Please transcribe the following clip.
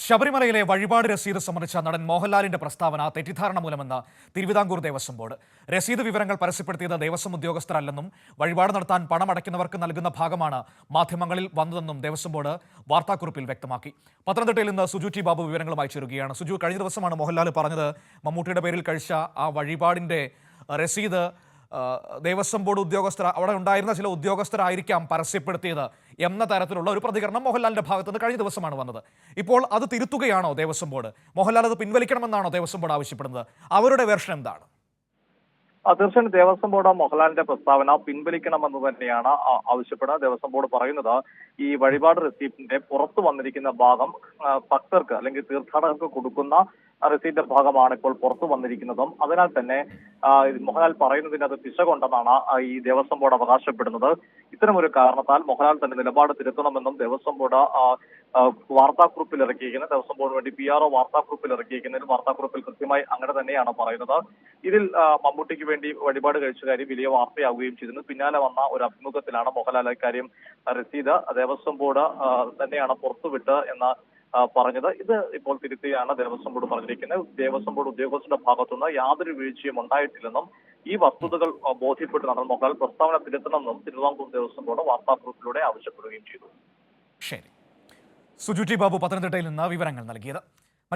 ശബരിമലയിലെ വഴിപാട് രസീത് സംബന്ധിച്ച നടൻ മോഹൻലാലിന്റെ പ്രസ്താവന തെറ്റിദ്ധാരണ മൂലമെന്ന് തിരുവിതാംകൂർ ദേവസ്വം ബോർഡ്. രസീത് വിവരങ്ങൾ പരസ്യപ്പെടുത്തിയത് ദേവസ്വം ഉദ്യോഗസ്ഥരല്ലെന്നും വഴിപാട് നടത്താൻ പണമടയ്ക്കുന്നവർക്ക് നൽകുന്ന ഭാഗമാണ് മാധ്യമങ്ങളിൽ വന്നതെന്നും ദേവസ്വം ബോർഡ് വാർത്താക്കുറിപ്പിൽ വ്യക്തമാക്കി. പത്തനംതിട്ടയിൽ നിന്ന് സുജു ടി ബാബു വിവരങ്ങളുമായി ചേരുകയാണ്. സുജു, കഴിഞ്ഞ ദിവസമാണ് മോഹൻലാൽ പറഞ്ഞത് മമ്മൂട്ടിയുടെ പേരിൽ കഴിച്ച ആ വഴിപാടിന്റെ രസീത് ദേവസ്വം ബോർഡ് ഉദ്യോഗസ്ഥർ, അവിടെ ഉണ്ടായിരുന്ന ചില ഉദ്യോഗസ്ഥരായിരിക്കാം പരസ്യപ്പെടുത്തിയത് എന്ന തരത്തിലുള്ള ഒരു പ്രതികരണം മോഹൻലാലിന്റെ ഭാഗത്തുനിന്ന് കഴിഞ്ഞ ദിവസമാണ് വന്നത്. ഇപ്പോൾ അത് തിരുത്തുകയാണോ ദേവസ്വം ബോർഡ്? മോഹൻലാൽ അത് പിൻവലിക്കണമെന്നാണോ ദേവസ്വം ബോർഡ് ആവശ്യപ്പെടുന്നത്? അവരുടെ വേർഷൻ എന്താണ്? തീർച്ചയായും ദേവസ്വം ബോർഡ് മോഹൻലാലിന്റെ പ്രസ്താവന പിൻവലിക്കണമെന്ന് തന്നെയാണ് ആവശ്യപ്പെടുന്നത്. ദേവസ്വം ബോർഡ് പറയുന്നത് ഈ വഴിപാട് റെസിപ്റ്റിന്റെ പുറത്തു വന്നിരിക്കുന്ന ഭാഗം ഭക്തർക്ക് അല്ലെങ്കിൽ തീർത്ഥാടകർക്ക് കൊടുക്കുന്ന റെസീറ്റിന്റെ ഭാഗമാണ് ഇപ്പോൾ പുറത്തു വന്നിരിക്കുന്നതും അതിനാൽ തന്നെ മോഹൻലാൽ പറയുന്നതിന് അത് പിശകൊണ്ടെന്നാണ് ഈ ദേവസ്വം ബോർഡ് അവകാശപ്പെടുന്നത്. ഇത്തരമൊരു കാരണത്താൽ മോഹൻലാൽ തന്റെ നിലപാട് തിരുത്തണമെന്നും ദേവസ്വം ബോർഡ് വാർത്താക്കുറിപ്പിൽ ഇറക്കിയിരിക്കുന്നത്. ദേവസ്വം ബോർഡിന് വേണ്ടി PRO വാർത്താക്കുറിപ്പിൽ ഇറക്കിയിരിക്കുന്നതിൽ വാർത്താക്കുറിപ്പിൽ കൃത്യമായി അങ്ങനെ തന്നെയാണ് പറയുന്നത്. ഇതിൽ മമ്മൂട്ടിക്ക് വേണ്ടി വഴിപാട് കഴിച്ച കാര്യം വലിയ വാർത്തയാവുകയും ചെയ്തിരുന്നു. പിന്നാലെ വന്ന ഒരു അഭിമുഖത്തിലാണ് മോഹൻലാൽ ഇക്കാര്യം രസീത് ദേവസ്വം ബോർഡ് തന്നെയാണ് പുറത്തുവിട്ട് എന്ന് പറഞ്ഞത്. ഇത് ഇപ്പോൾ തിരുത്തിയാണ് ദേവസ്വം ബോർഡ് പറഞ്ഞിരിക്കുന്നത്. ദേവസ്വം ബോർഡ് ഉദ്യോഗസ്ഥരുടെ ഭാഗത്തുനിന്ന് യാതൊരു വീഴ്ചയും ഉണ്ടായിട്ടില്ലെന്നും ഈ വസ്തുതകൾ ബോധ്യപ്പെട്ട് നടന്ന മോഹൻലാൽ പ്രസ്താവന തിരുത്തണമെന്നും തിരുവിതാംകൂർ ദേവസ്വം ബോർഡ് വാർത്താക്കുറിപ്പിലൂടെ ആവശ്യപ്പെടുകയും ചെയ്തു. ശരി, സുജു ടി ബാബു പത്തനംതിട്ടയിൽ നിന്ന് വിവരങ്ങൾ നൽകിയത്.